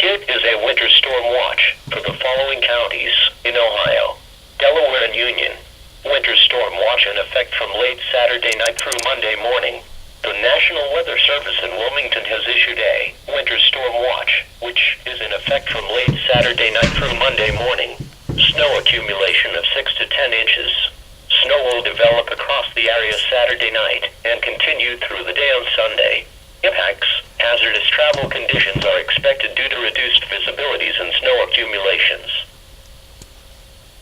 Kit is a winter storm watch for the following counties in Ohio: Delaware and Union. Winter storm watch in effect from late Saturday night through Monday morning. The National Weather Service in Wilmington has issued a winter storm watch, which is in effect from late Saturday night through Monday morning. Snow accumulation of 6 to 10 inches. Snow will develop across the area Saturday night and continue through the day on Sunday. Impacts: hazardous travel conditions are expected due to reduced visibilities and snow accumulations.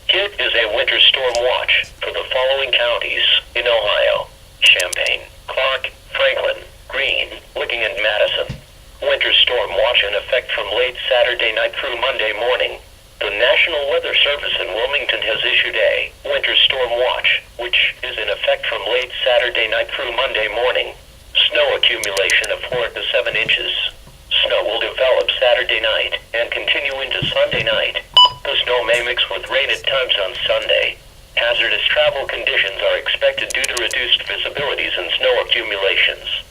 Kit is a winter storm watch for the following counties in Ohio: Champaign, Clark, Franklin, Greene, Licking, and Madison. Winter storm watch in effect from late Saturday night through Monday morning. The National Weather Service in Wilmington has issued a winter storm watch, which is in effect from late Saturday night through Monday morning. Snow accumulation of 4 to 7 inches. Snow will develop Saturday night and continue into Sunday night. The snow may mix with rain at times on Sunday. Hazardous travel conditions are expected due to reduced visibilities and snow accumulations.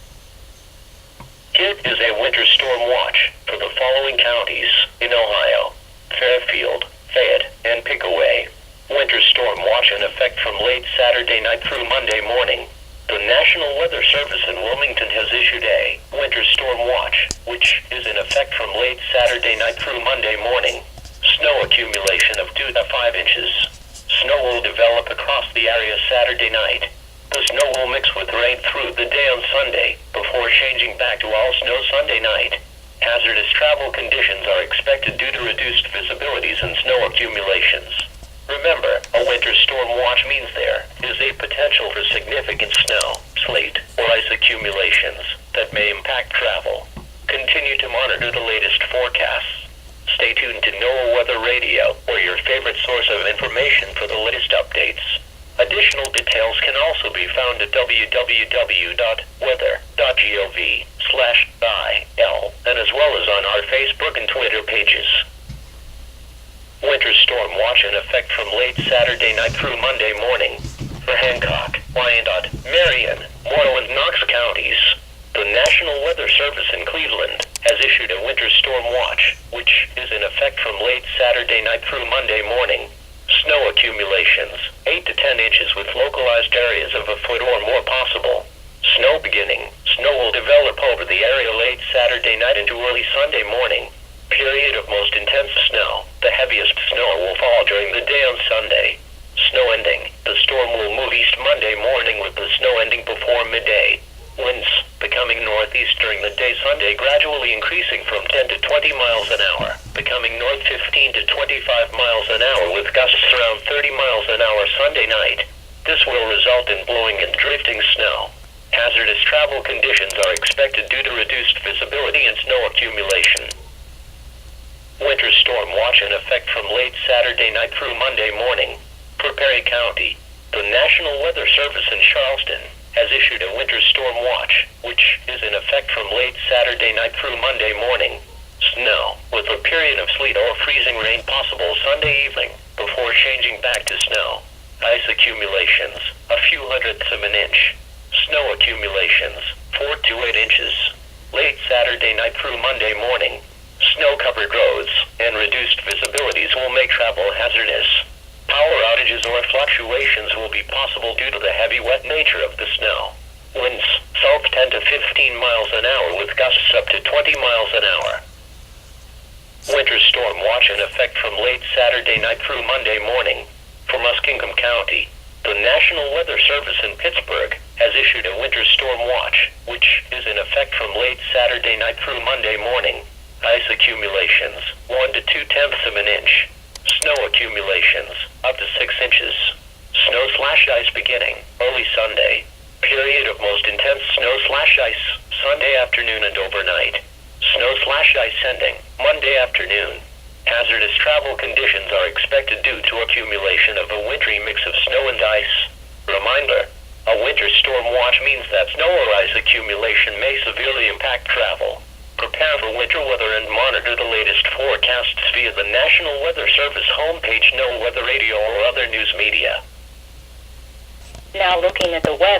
Kit is a winter storm watch for the following counties in Ohio: Fairfield, Fayette, and Pickaway. Winter storm watch in effect from late Saturday night through Monday morning. The National Weather Service in Wilmington has issued a winter storm watch, which is in effect from late Saturday night through Monday morning. Snow accumulation of 2 to 5 inches. Snow will develop across the area Saturday night. The snow will mix with rain through the day on Sunday, before changing back to all snow Sunday night. Hazardous travel conditions are expected due to reduced visibilities and snow accumulations. Remember, a winter storm watch means there is a potential for significant snow, sleet, or ice accumulations that may impact travel. Continue to monitor the latest forecasts. Stay tuned to NOAA Weather Radio or your favorite source of information for the latest updates. Additional details can also be found at www.weather.gov/IL and as well as on our Facebook and Twitter pages. Winter storm watch in effect from late Saturday night through Monday morning. For Hancock, Wyandotte, Marion, Morrow, and Knox counties, the National Weather Service in Cleveland has issued a winter storm watch, which is in effect from late Saturday night through Monday morning. Snow accumulations, 8 to 10 inches with localized areas of a foot or more possible. Snow beginning. Snow will develop over the area late Saturday night into early Sunday morning. Period of most intense snow. The heaviest snow will fall during the day on Sunday. Snow ending. The storm will move east Monday morning with the snow ending before midday. Winds becoming northeast during the day Sunday, gradually increasing from 10 to 20 miles an hour, becoming north 15 to 25 miles an hour with gusts around 30 miles an hour Sunday night. This will result in blowing and drifting snow. Hazardous travel conditions are expected due to reduced visibility and snow accumulation. Winter storm watch in effect from late Saturday night through Monday morning. For Perry County, the National Weather Service in Charleston has issued a winter storm watch, which is in effect from late Saturday night through Monday morning. Snow, with a period of sleet or freezing rain possible Sunday evening, before changing back to snow. Ice accumulations, a few hundredths of an inch. Snow accumulations, 4 to 8 inches. Late Saturday night through Monday morning. Snow-covered roads and reduced visibilities will make travel hazardous. Power outages or fluctuations will be possible due to the heavy wet nature of the snow. Winds, south 10 to 15 miles an hour with gusts up to 20 miles an hour. Winter storm watch in effect from late Saturday night through Monday morning. For Muskingum County, the National Weather Service in Pittsburgh has issued a winter storm watch, which is in effect from late Saturday night through Monday morning. Ice accumulations, 1 to 2/10 of an inch. Snow accumulations, up to 6 inches. Snow/ice beginning early Sunday. Period of most intense snow/ice Sunday afternoon and overnight. Snow/ice ending Monday afternoon. Hazardous travel conditions are expected due to accumulation of a wintry mix of snow and ice. Reminder: a winter storm watch means that snow or ice accumulation may severely impact travel. Prepare for winter weather and monitor the latest forecasts via the National Weather Service homepage, NOAA Weather Radio, or other news media. Now looking at the weather.